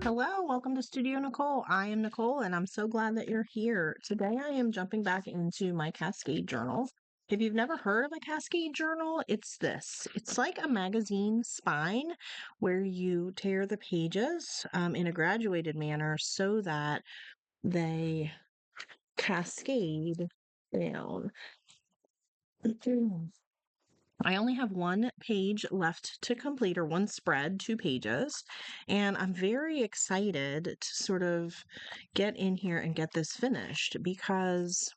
Hello, welcome to Studio Nicole. I am Nicole and I'm so glad that you're here. Today I am jumping back into my Cascade journal. If you've never heard of a Cascade journal, it's this. It's like a magazine spine where you tear the pages in a graduated manner so that they cascade down. I only have one page left to complete, or one spread, 2 pages, and I'm very excited to sort of get in here and get this finished because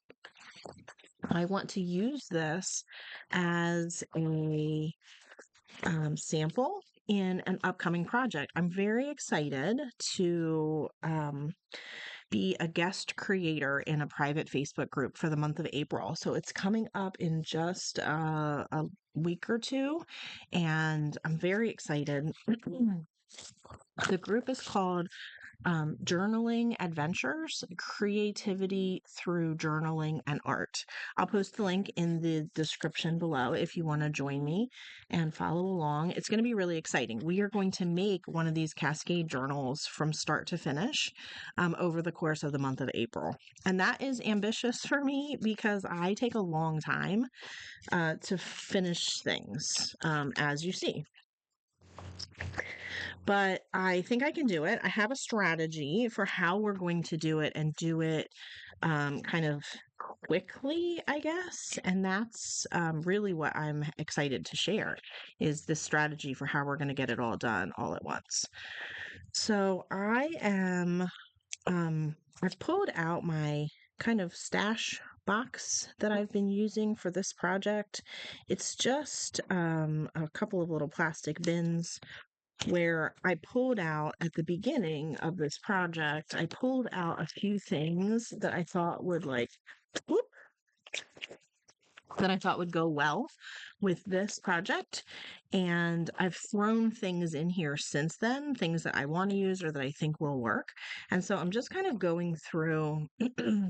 I want to use this as a sample in an upcoming project. I'm very excited to be a guest creator in a private Facebook group for the month of April. So it's coming up in just a week or two, and I'm very excited. The group is called Journaling Adventures, Creativity Through Journaling and Art. I'll post the link in the description below if you want to join me and follow along. It's going to be really exciting. We are going to make one of these Cascade journals from start to finish over the course of the month of April. And that is ambitious for me because I take a long time to finish things, as you see. But I think I can do it. I have a strategy for how we're going to do it and do it kind of quickly, I guess. And that's really what I'm excited to share is this strategy for how we're going to get it all done all at once. So I've pulled out my kind of stash box that I've been using for this project. It's just a couple of little plastic bins where I pulled out at the beginning of this project, I pulled out a few things that I thought would whoop, that I thought would go well with this project. And I've thrown things in here since then, things that I want to use or that I think will work. And so I'm just kind of going through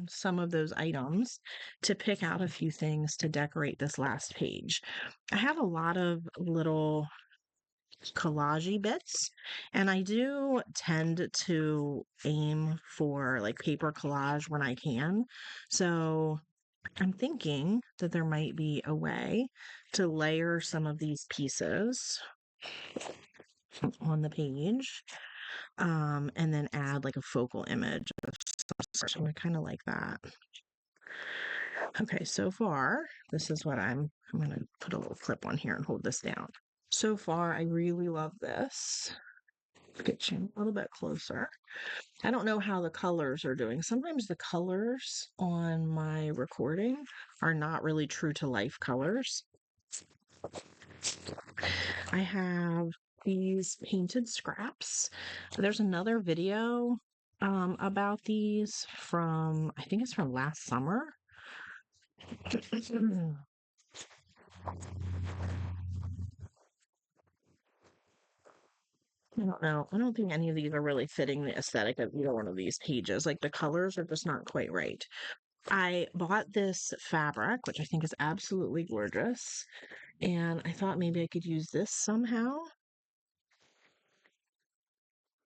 some of those items to pick out a few things to decorate this last page. I have a lot of little collage bits, and I do tend to aim for like paper collage when I can. So I'm thinking that there might be a way to layer some of these pieces on the page, and then add like a focal image of some sort. So I kind of like that. Okay, so far, this is what I'm going to put a little clip on here and hold this down. So far, I really love this. Get you a little bit closer. I don't know how the colors are doing. Sometimes the colors on my recording are not really true to life colors. I have these painted scraps. There's another video about these from, I think it's from last summer. I don't know. I don't think any of these are really fitting the aesthetic of either one of these pages. Like the colors are just not quite right. I bought this fabric, which I think is absolutely gorgeous, and I thought maybe I could use this somehow,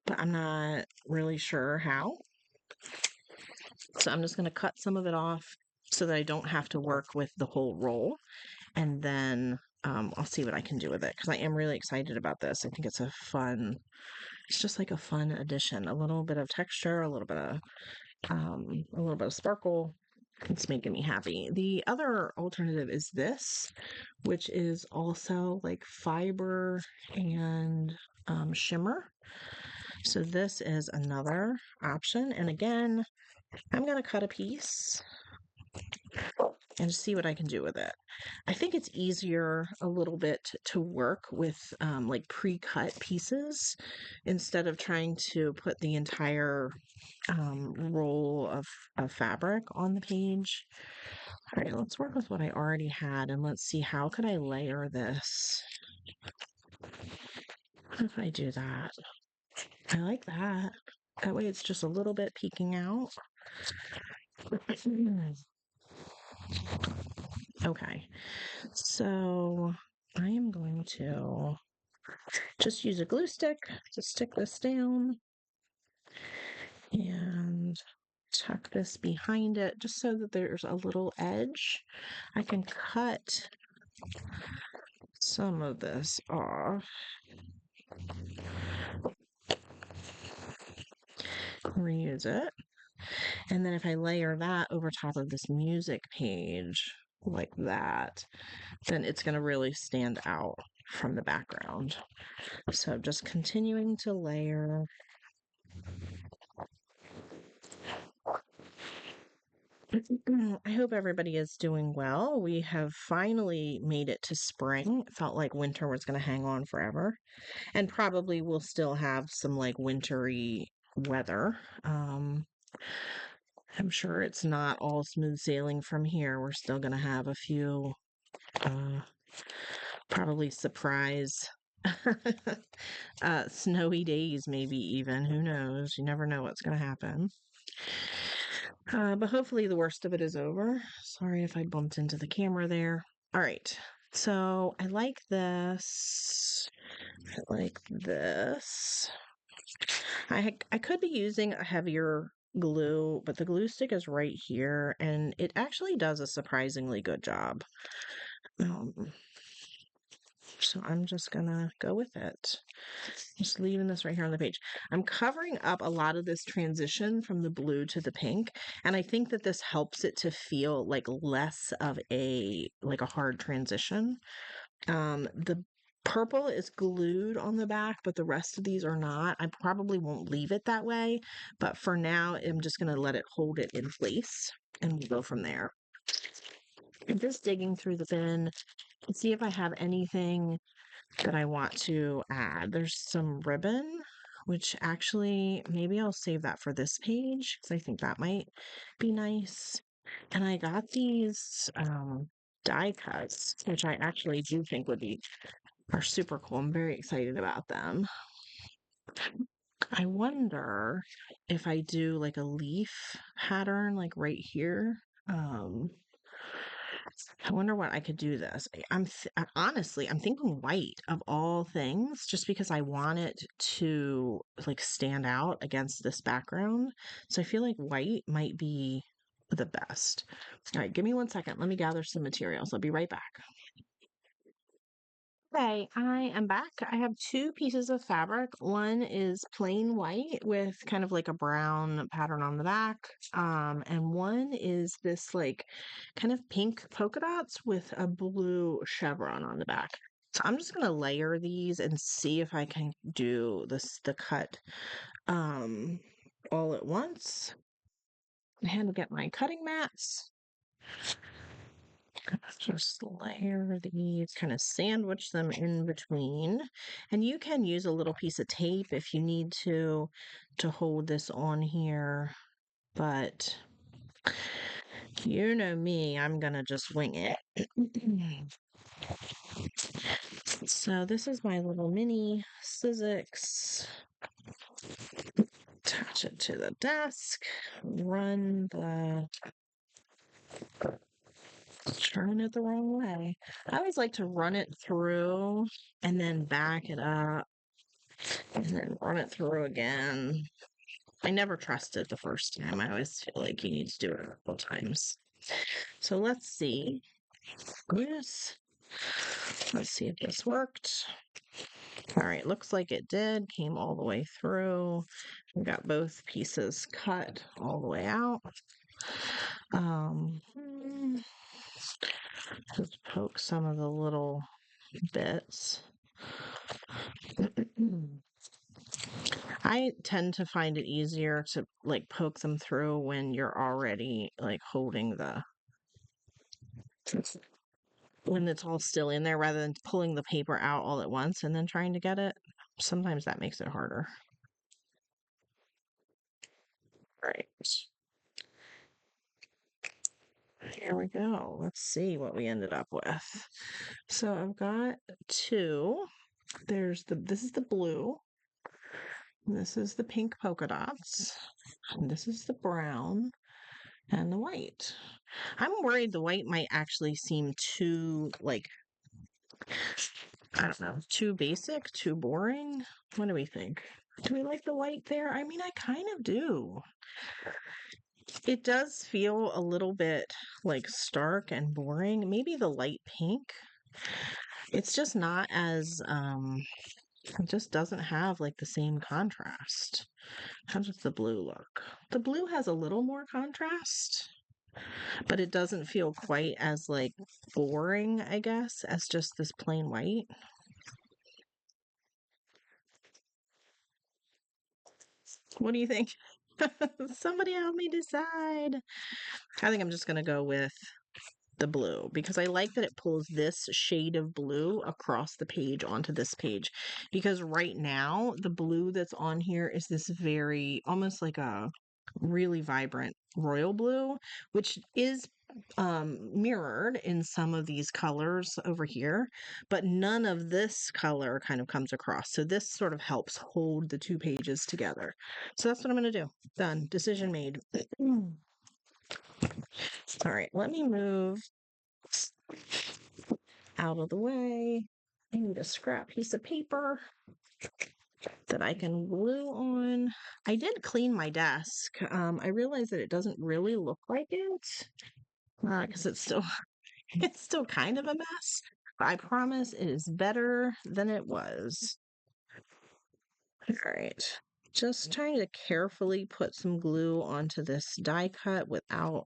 but I'm not really sure how. So I'm just going to cut some of it off so that I don't have to work with the whole roll, and then I'll see what I can do with it because I am really excited about this. I think it's it's just like a fun addition. A little bit of texture, a little bit of sparkle. It's making me happy. The other alternative is this, which is also like fiber and shimmer. So this is another option. And again, I'm going to cut a piece and see what I can do with it. I think it's easier a little bit to work with like pre-cut pieces instead of trying to put the entire roll of fabric on the page. All right, let's work with what I already had and let's see how could I layer this. If I do that, I like that. That way it's just a little bit peeking out. Okay, so I am going to just use a glue stick to stick this down. and tuck this behind it just so that there's a little edge. I can cut some of this off, reuse it, and then if I layer that over top of this music page like that, then it's going to really stand out from the background. So just continuing to layer. I hope everybody is doing well. We have finally made it to spring. It felt like winter was going to hang on forever, and probably we'll still have some like wintry weather. I'm sure it's not all smooth sailing from here. We're still going to have a few, uh, probably surprise snowy days, maybe even. Who knows? You never know what's going to happen. But hopefully the worst of it is over. Sorry if I bumped into the camera there. All right. So I like this. I like this. I could be using a heavier glue, but the glue stick is right here, and it actually does a surprisingly good job. So I'm just gonna go with it. Just leaving this right here on the page. I'm covering up a lot of this transition from the blue to the pink, and I think that this helps it to feel like less of a hard transition. The purple is glued on the back, but the rest of these are not. I probably won't leave it that way, but for now, I'm just gonna let it hold it in place, and we'll go from there. I'm just digging through the bin to see if I have anything that I want to add. There's some ribbon, which actually maybe I'll save that for this page because I think that might be nice. And I got these die cuts, which I actually do think are super cool. I'm very excited about them. I wonder if I do like a leaf pattern like right here. I wonder what I could do this. Honestly, I'm thinking white of all things, just because I want it to like stand out against this background. So I feel like white might be the best. All right, give me 1 second. Let me gather some materials. I'll be right back. Okay, I am back. I have two pieces of fabric. One is plain white with kind of like a brown pattern on the back. And one is this like kind of pink polka dots with a blue chevron on the back. So I'm just gonna layer these and see if I can do the cut all at once. I had to get my cutting mats. Just layer these, kind of sandwich them in between. And you can use a little piece of tape if you need to hold this on here. But you know me, I'm gonna just wing it. So this is my little mini Sizzix. Attach it to the desk. Turn it the wrong way. I always like to run it through and then back it up and then run it through again. I never trust it the first time. I always feel like you need to do it a couple times. So let's see. Let's see if this worked. All right, looks like it did. Came all the way through. We got both pieces cut all the way out. Just poke some of the little bits. I tend to find it easier to like poke them through when you're already like holding when it's all still in there rather than pulling the paper out all at once and then trying to get it. Sometimes that makes it harder. Right. Here we go. Let's see what we ended up with. So I've got two. This is the blue. This is the pink polka dots. And this is the brown and the white. I'm worried the white might actually seem too, like, I don't know, too basic, too boring. What do we think? Do we like the white there? I mean, I kind of do. It does feel a little bit like stark and boring. Maybe the light pink. It's just not as it just doesn't have like the same contrast. How does the blue look? The blue has a little more contrast, but it doesn't feel quite as like boring, I guess, as just this plain white. What do you think? Somebody help me decide. I think I'm just going to go with the blue because I like that it pulls this shade of blue across the page onto this page. Because right now, the blue that's on here is this very, almost like a really vibrant royal blue, which is mirrored in some of these colors over here, but none of this color kind of comes across. So this sort of helps hold the two pages together. So that's what I'm going to do. Done. Decision made. All right, let me move out of the way. I need a scrap piece of paper that I can glue on. I did clean my desk. I realized that it doesn't really look like it because it's still kind of a mess. But I promise it is better than it was. All right. Just trying to carefully put some glue onto this die cut without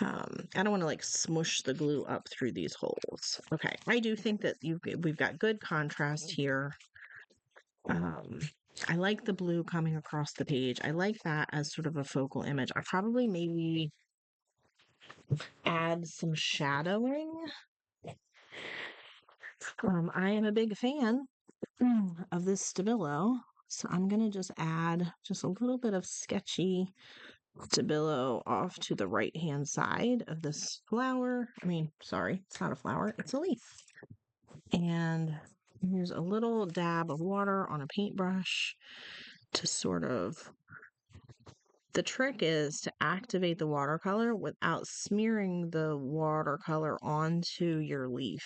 I don't want to like smush the glue up through these holes. Okay, I do think that we've got good contrast here. Um, I like the blue coming across the page. I like that as sort of a focal image. I probably maybe add some shadowing. I am a big fan of this Stabilo, so I'm gonna just add just a little bit of sketchy Stabilo off to the right hand side of this flower. I mean, sorry, it's not a flower, it's a leaf. And here's a little dab of water on a paintbrush to sort of, the trick is to activate the watercolor without smearing the watercolor onto your leaf.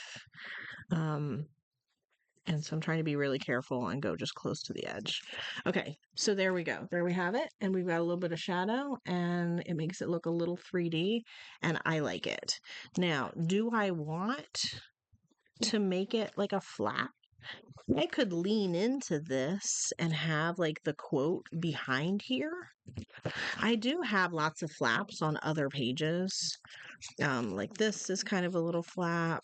And so I'm trying to be really careful and go just close to the edge. Okay, so there we go. There we have it. And we've got a little bit of shadow and it makes it look a little 3D and I like it. Now, do I want to make it like a flap? I could lean into this and have like the quote behind here. I do have lots of flaps on other pages. Like this is kind of a little flap,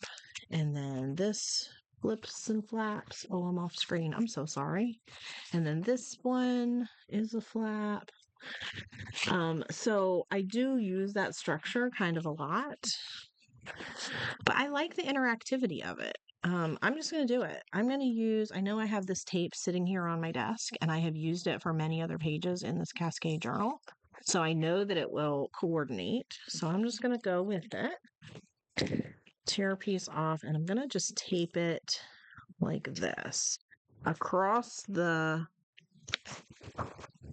and then this flips and flaps. Oh, I'm off screen. I'm so sorry. And then this one is a flap. So I do use that structure kind of a lot, but I like the interactivity of it. I'm just going to do it. I'm going to use, I know I have this tape sitting here on my desk and I have used it for many other pages in this Cascade journal. So I know that it will coordinate. So I'm just going to go with it. Tear a piece off and I'm going to just tape it like this across the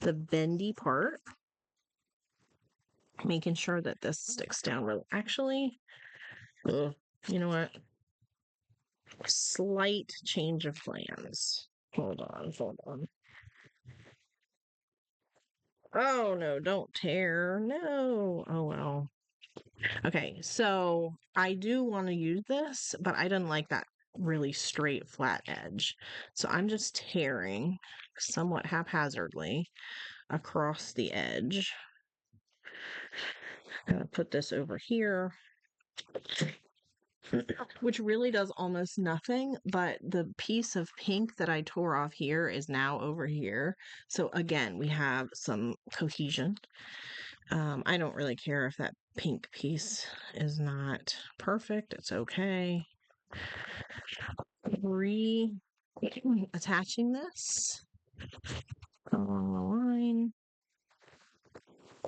bendy part, making sure that this sticks down really. Actually, you know what? Slight change of plans. Hold on, hold on. Oh no, don't tear. No. Oh well. Okay, so I do want to use this, but I didn't like that really straight flat edge. So I'm just tearing somewhat haphazardly across the edge. I'm gonna put this over here, which really does almost nothing, but the piece of pink that I tore off here is now over here. So again, we have some cohesion. I don't really care if that pink piece is not perfect. It's okay. Attaching this along the line.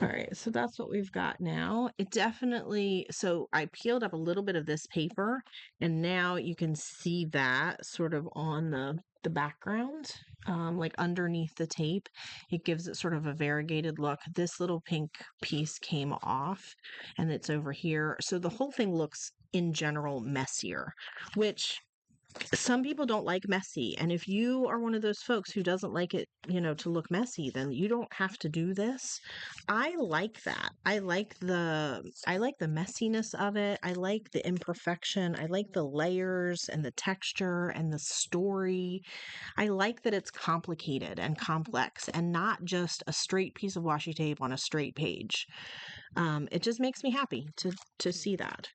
All right, so that's what we've got now. It definitely, so I peeled up a little bit of this paper and now you can see that sort of on the background, like underneath the tape. It gives it sort of a variegated look. This little pink piece came off and it's over here. So the whole thing looks in general messier, which some people don't like messy. And if you are one of those folks who doesn't like it, to look messy, then you don't have to do this. I like that. I like the messiness of it. I like the imperfection. I like the layers and the texture and the story. I like that it's complicated and complex and not just a straight piece of washi tape on a straight page. It just makes me happy to see that.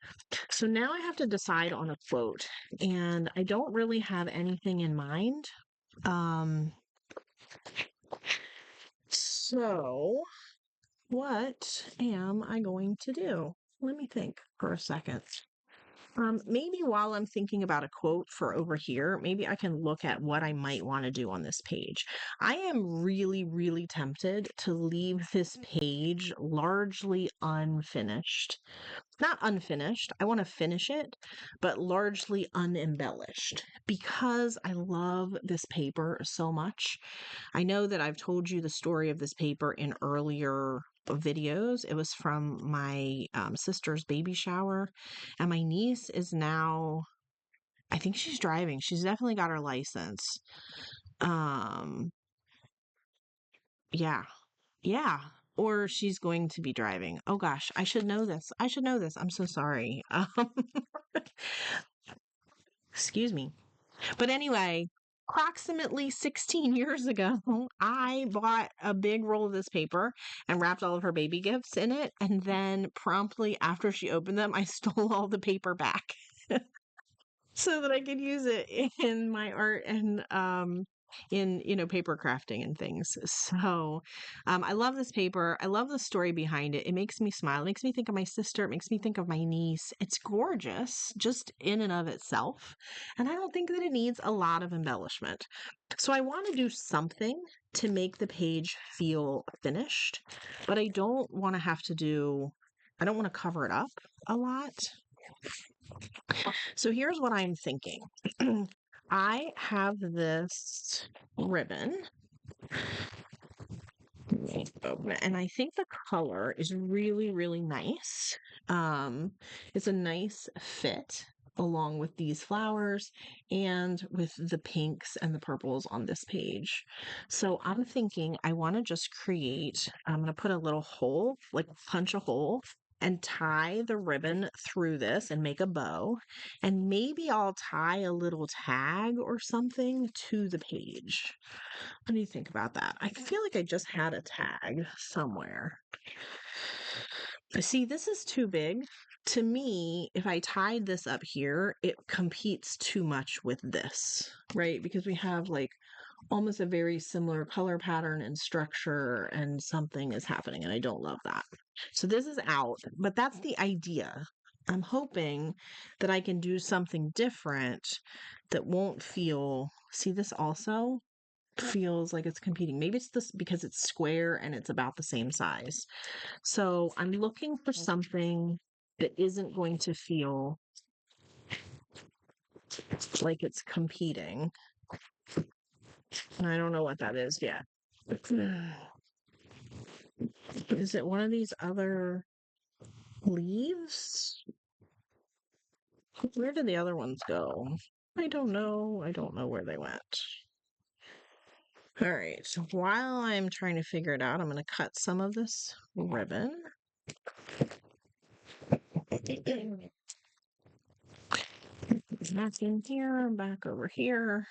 So now I have to decide on a quote, and I don't really have anything in mind. Um, so what am I going to do? Let me think for a second. Maybe while I'm thinking about a quote for over here, maybe I can look at what I might want to do on this page. I am really, really tempted to leave this page largely unfinished. Not unfinished. I want to finish it, but largely unembellished because I love this paper so much. I know that I've told you the story of this paper in earlier videos. It was from my sister's baby shower, and my niece is now, I think she's driving. She's definitely got her license. Um, yeah, yeah. Or she's going to be driving. Oh gosh, I should know this. I should know this. I'm so sorry. Excuse me. But anyway, approximately 16 years ago, I bought a big roll of this paper and wrapped all of her baby gifts in it. And then promptly after she opened them, I stole all the paper back so that I could use it in my art and in paper crafting and things. So I love this paper. I love the story behind it. It makes me smile. It makes me think of my sister. It makes me think of my niece. It's gorgeous just in and of itself. And I don't think that it needs a lot of embellishment. So I want to do something to make the page feel finished, but I don't want to have to I don't want to cover it up a lot. So here's what I'm thinking. I have this ribbon, and I think the color is really, really nice. It's a nice fit along with these flowers and with the pinks and the purples on this page. So I'm thinking I want to just I'm going to put a little hole, like punch a hole and tie the ribbon through this and make a bow. And maybe I'll tie a little tag or something to the page. What do you think about that? I feel like I just had a tag somewhere. See, this is too big. To me, if I tied this up here, it competes too much with this, right? Because we have like almost a very similar color pattern and structure, and something is happening, and I don't love that. So this is out, but that's the idea. I'm hoping that I can do something different that won't see, this also feels like it's competing. Maybe it's this because it's square and it's about the same size. So I'm looking for something that isn't going to feel like it's competing. And I don't know what that is yet. Is it one of these other leaves? Where did the other ones go? I don't know. I don't know where they went. All right. So while I'm trying to figure it out, I'm going to cut some of this ribbon. Back in here, back over here.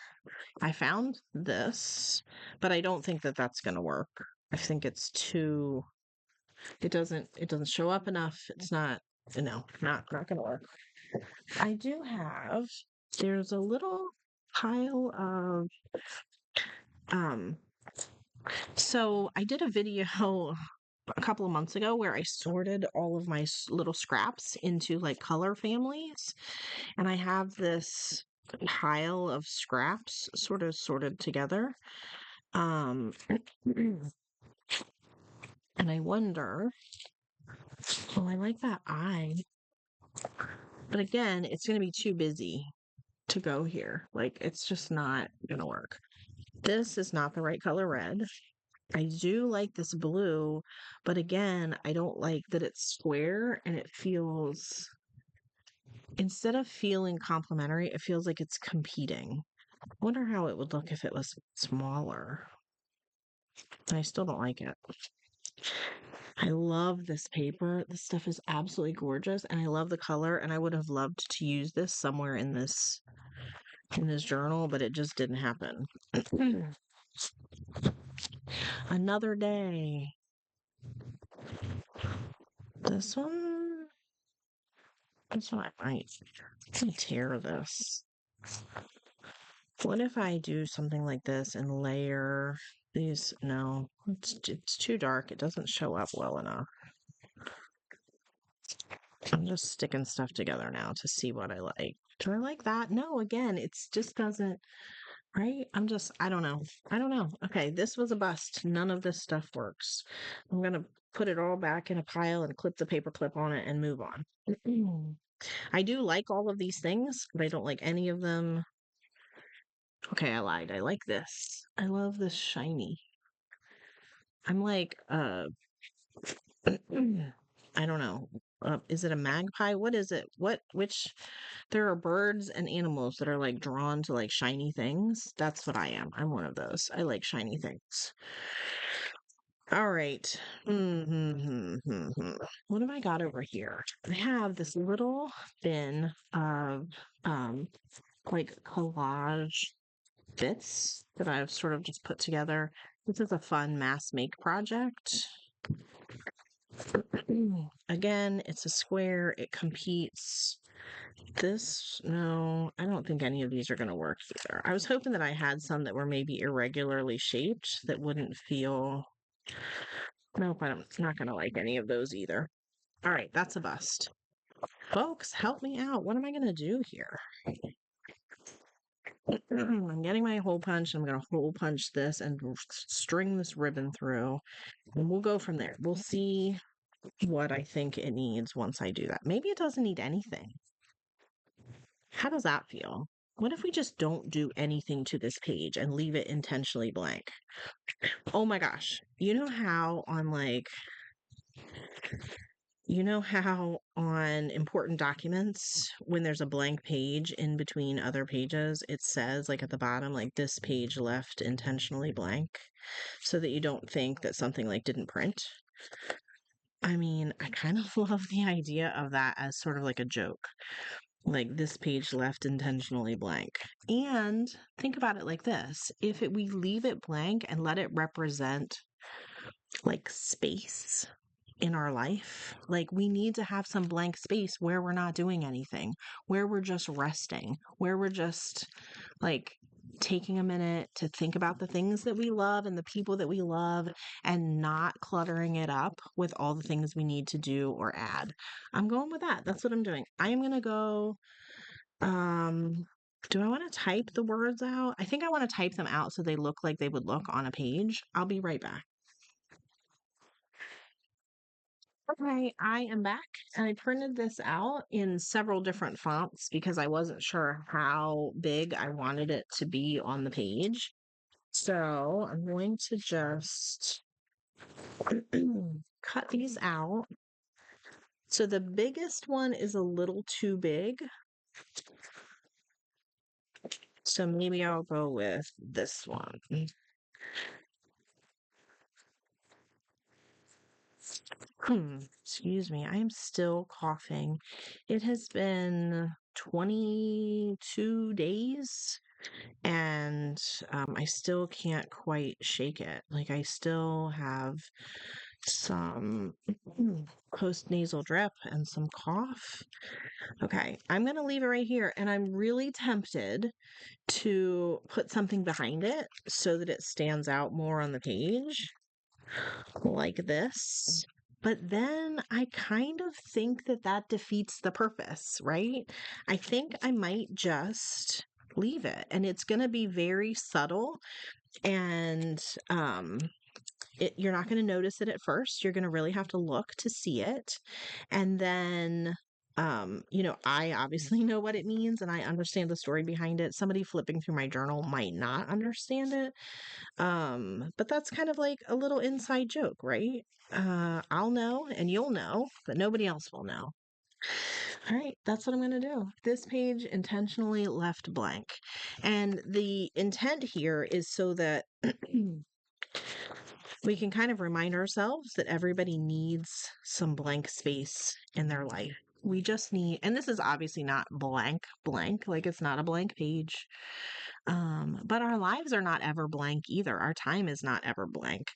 I found this, but I don't think that that's going to work. I think it's too, it doesn't show up enough. It's not, not going to work. I do have, there's a little pile of, so I did a video a couple of months ago where I sorted all of my little scraps into like color families, and I have this pile of scraps sort of sorted together. And I wonder, well, I like that eye, but again, it's going to be too busy to go here. Like, it's just not going to work. This is not the right color red. I do like this blue, but again, I don't like that it's square and it feels instead of feeling complimentary, it feels like it's competing. Wonder how it would look if it was smaller. I still don't like it. I love this paper. This stuff is absolutely gorgeous, and I love the color, and I would have loved to use this somewhere in this journal, but it just didn't happen. Another day. This one, this one I might tear this. What if I do something like this and layer these? No, it's too dark. It doesn't show up well enough. I'm just sticking stuff together now to see what I like. Do I like that? No, again, it's just doesn't, right? I don't know. I don't know. Okay, this was a bust. None of this stuff works. I'm gonna put it all back in a pile and clip the paper clip on it and move on. I do like all of these things, but I don't like any of them. Okay, I lied. I like this. I love this shiny. I'm like, I don't know. Is it a magpie? What is it? There are birds and animals that are like drawn to like shiny things. That's what I am. I'm one of those. I like shiny things. All right. What have I got over here? I have this little bin of um like collage bits that I've sort of just put together. This is a fun mass make project. Again, it's a square, it competes. This, no, I don't think any of these are going to work either. I was hoping that I had some that were maybe irregularly shaped that wouldn't feel. Nope, I'm not going to like any of those either. All right, that's a bust. Folks, help me out. What am I going to do here? I'm getting my hole punch. I'm going to hole punch this and string this ribbon through. And we'll go from there. We'll see what I think it needs once I do that. Maybe it doesn't need anything. How does that feel? What if we just don't do anything to this page and leave it intentionally blank? Oh my gosh. You know how on important documents, when there's a blank page in between other pages, it says like at the bottom, like this page left intentionally blank so that you don't think that something like didn't print? I mean, I kind of love the idea of that as sort of like a joke. Like this page left intentionally blank. And think about it like this. We leave it blank and let it represent like space in our life, like we need to have some blank space where we're not doing anything, where we're just resting, where we're just like taking a minute to think about the things that we love and the people that we love and not cluttering it up with all the things we need to do or add. I'm going with that. That's what I'm doing. I am going to go do I want to type the words out? I think I want to type them out so they look like they would look on a page. I'll be right back. Okay, I am back and I printed this out in several different fonts because I wasn't sure how big I wanted it to be on the page. So I'm going to just cut these out. So the biggest one is a little too big. So maybe I'll go with this one. Excuse me, I am still coughing. It has been 22 days and I still can't quite shake it. Like, I still have some post nasal drip and some cough. Okay, I'm going to leave it right here, and I'm really tempted to put something behind it so that it stands out more on the page, like this. But then I kind of think that that defeats the purpose, right? I think I might just leave it, and it's going to be very subtle, and you're not going to notice it at first. You're going to really have to look to see it. And then I obviously know what it means and I understand the story behind it. Somebody flipping through my journal might not understand it. But that's kind of like a little inside joke, right? I'll know and you'll know, but nobody else will know. All right, that's what I'm going to do. This page intentionally left blank. And the intent here is so that we can kind of remind ourselves that everybody needs some blank space in their life. We just need, and this is obviously not blank, blank, like it's not a blank page. But our lives are not ever blank either. Our time is not ever blank.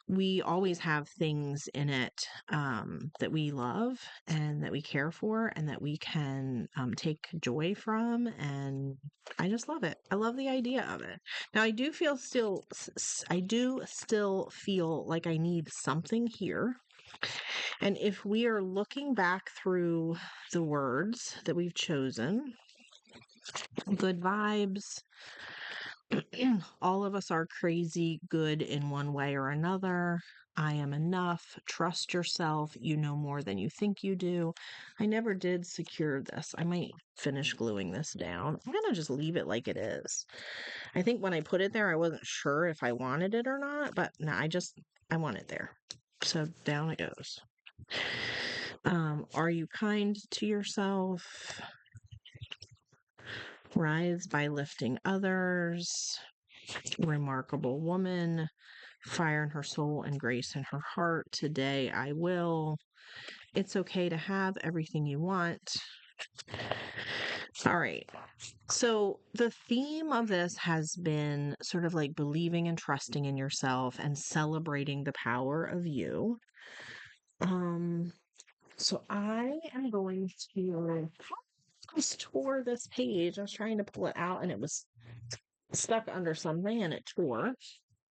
We always have things in it that we love and that we care for and that we can take joy from. And I just love it. I love the idea of it. Now, I do still feel like I need something here. And if we are looking back through the words that we've chosen, good vibes, all of us are crazy good in one way or another. I am enough. Trust yourself. You know more than you think you do. I never did secure this. I might finish gluing this down. I'm going to just leave it like it is. I think when I put it there, I wasn't sure if I wanted it or not, but no, I want it there. So down it goes. Are you kind to yourself? Rise by lifting others. Remarkable woman, fire in her soul and grace in her heart. Today I will. It's okay to have everything you want. All right. So the theme of this has been sort of like believing and trusting in yourself and celebrating the power of you. So I am going to just tore this page. I was trying to pull it out and it was stuck under something and it tore.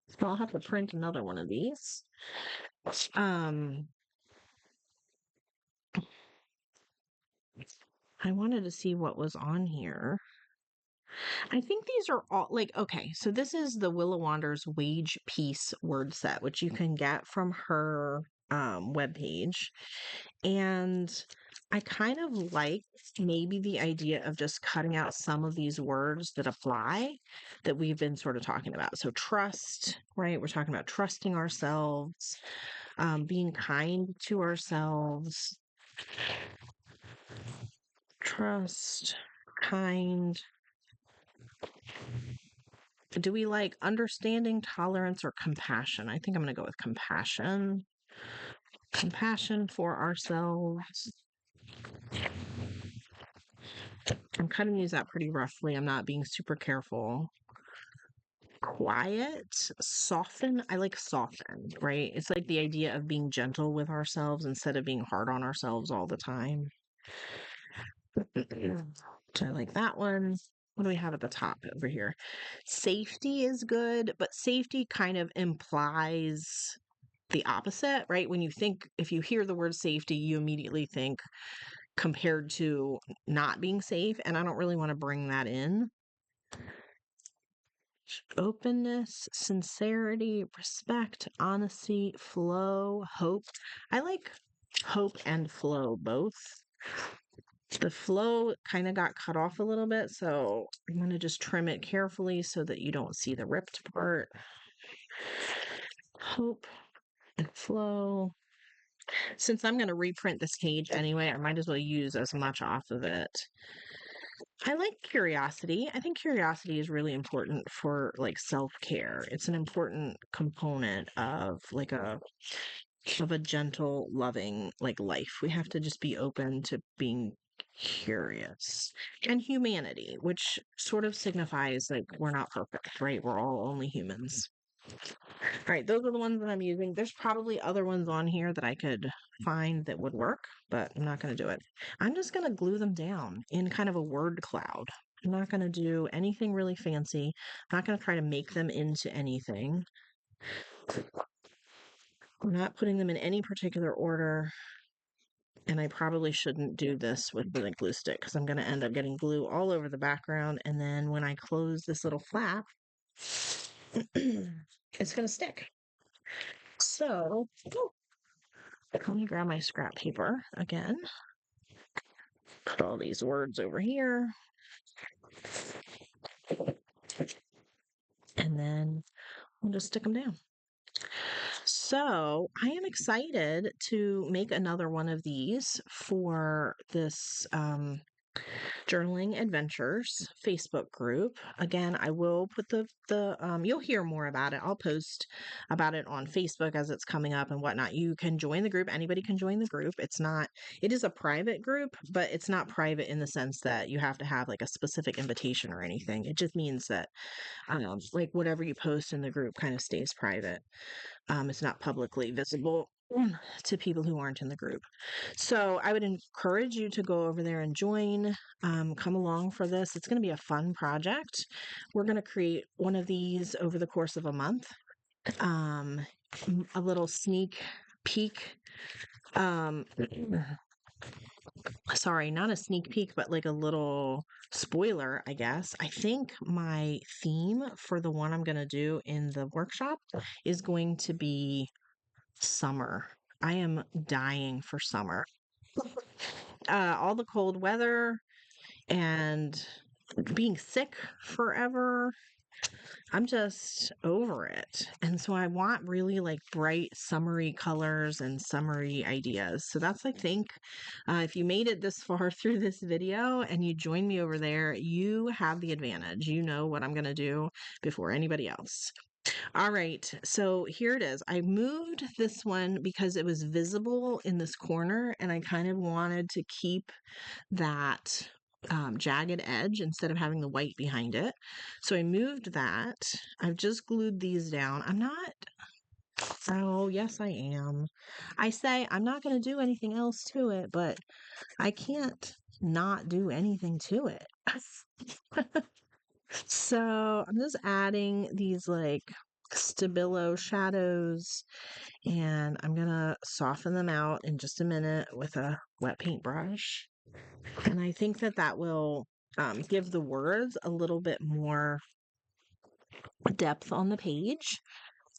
So I'll have to print another one of these. Um, I wanted to see what was on here. I think these are all like, okay, so this is the Willa Wander's Wage Piece word set, which you can get from her webpage. And I kind of like maybe the idea of just cutting out some of these words that apply that we've been sort of talking about. So trust, right? We're talking about trusting ourselves, being kind to ourselves, trust, kind. Do we like understanding, tolerance, or compassion? I think I'm going to go with compassion. Compassion for ourselves. I'm cutting these out pretty roughly. I'm not being super careful. Quiet, soften. I like soften, right? It's like the idea of being gentle with ourselves instead of being hard on ourselves all the time. So I like that one. What do we have at the top over here? Safety is good, but safety kind of implies the opposite, right? If you hear the word safety, you immediately think compared to not being safe. And I don't really want to bring that in. Openness, sincerity, respect, honesty, flow, hope. I like hope and flow both. The flow kind of got cut off a little bit, so I'm going to just trim it carefully so that you don't see the ripped part. Hope and flow. Since I'm going to reprint this page anyway, I might as well use as much off of it. I like curiosity. I think curiosity is really important for like self-care. It's an important component of a gentle, loving like life. We have to just be open to being curious. And humanity, which sort of signifies like we're not perfect, right? We're all only humans. All right, those are the ones that I'm using. There's probably other ones on here that I could find that would work, but I'm not going to do it. I'm just going to glue them down in kind of a word cloud. I'm not going to do anything really fancy. I'm not going to try to make them into anything. I'm not putting them in any particular order. And I probably shouldn't do this with the glue stick because I'm going to end up getting glue all over the background. And then when I close this little flap, it's going to stick. So, let me grab my scrap paper again. Put all these words over here. And then we'll just stick them down. So I am excited to make another one of these for this Journaling Adventures Facebook group. Again, I will put the you'll hear more about it. I'll post about it on Facebook as it's coming up and whatnot. You can join the group. Anybody can join the group. It is a private group, but it's not private in the sense that you have to have like a specific invitation or anything. It just means that like whatever you post in the group kind of stays private. It's not publicly visible to people who aren't in the group. So I would encourage you to go over there and join, come along for this. It's going to be a fun project. We're going to create one of these over the course of a month. A little sneak peek. Sorry, not a sneak peek, but like a little spoiler, I guess. I think my theme for the one I'm going to do in the workshop is going to be summer. I am dying for summer. All the cold weather and being sick forever. I'm just over it. And so I want really like bright, summery colors and summery ideas. So that's, I think, if you made it this far through this video and you join me over there, you have the advantage. You know what I'm going to do before anybody else. All right, so here it is. I moved this one because it was visible in this corner and I kind of wanted to keep that jagged edge instead of having the white behind it. So I moved that. I've just glued these down. Oh, yes, I am. I say I'm not going to do anything else to it, but I can't not do anything to it. So I'm just adding these like Stabilo shadows and I'm gonna soften them out in just a minute with a wet paintbrush. And I think that that will give the words a little bit more depth on the page.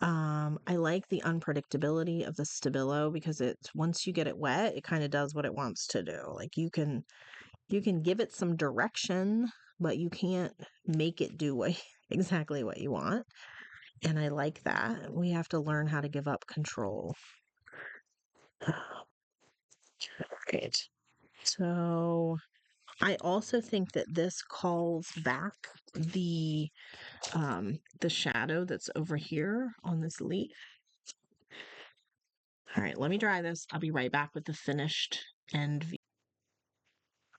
I like the unpredictability of the Stabilo because it's once you get it wet, it kind of does what it wants to do. Like you can give it some direction, but you can't make it do exactly what you want. And I like that. We have to learn how to give up control. Right. So I also think that this calls back the shadow that's over here on this leaf. All right, let me dry this. I'll be right back with the finished end view.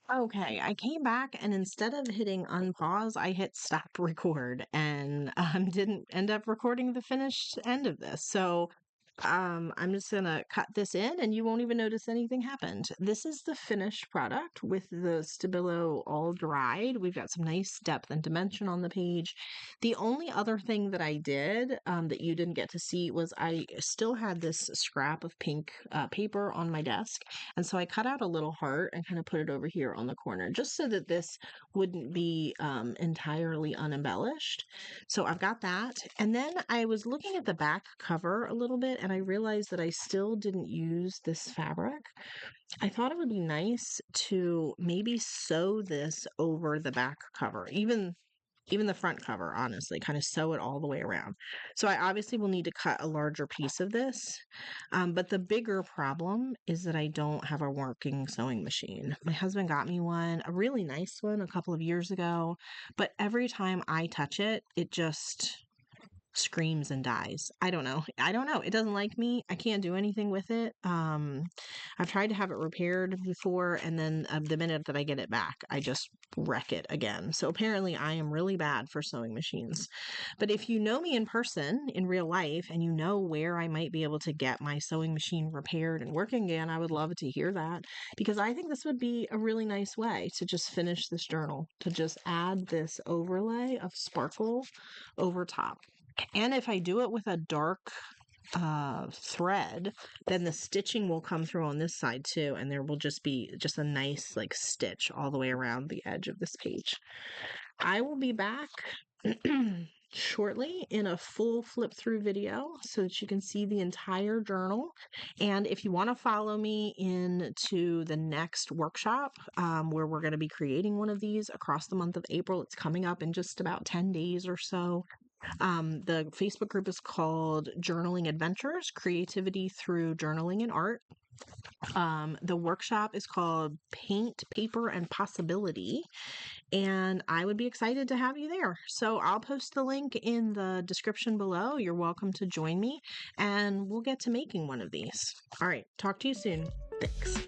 Okay, I came back and instead of hitting unpause, I hit stop record and didn't end up recording the finished end of this. So I'm just gonna cut this in and you won't even notice anything happened. This is the finished product with the Stabilo all dried. We've got some nice depth and dimension on the page. The only other thing that I did that you didn't get to see was I still had this scrap of pink paper on my desk. And so I cut out a little heart and kind of put it over here on the corner just so that this wouldn't be entirely unembellished. So I've got that. And then I was looking at the back cover a little bit and I realized that I still didn't use this fabric. I thought it would be nice to maybe sew this over the back cover, even the front cover, honestly, kind of sew it all the way around. So I obviously will need to cut a larger piece of this. But the bigger problem is that I don't have a working sewing machine. My husband got me one, a really nice one a couple of years ago, but every time I touch it, it just screams and dies. I don't know. I don't know. It doesn't like me. I can't do anything with it. I've tried to have it repaired before, and then the minute that I get it back, I just wreck it again. So apparently, I am really bad for sewing machines. But if you know me in person, in real life, and you know where I might be able to get my sewing machine repaired and working again, I would love to hear that because I think this would be a really nice way to just finish this journal, to just add this overlay of sparkle over top. And if I do it with a dark thread, then the stitching will come through on this side too, and there will just be just a nice like stitch all the way around the edge of this page. I will be back shortly in a full flip through video so that you can see the entire journal. And if you want to follow me into the next workshop where we're going to be creating one of these across the month of April, it's coming up in just about 10 days or so. The Facebook group is called Journaling Adventures, Creativity Through Journaling and Art. The workshop is called Paint, Paper, and Possibility, and I would be excited to have you there. So I'll post the link in the description below. You're welcome to join me, and we'll get to making one of these. All right, talk to you soon. Thanks.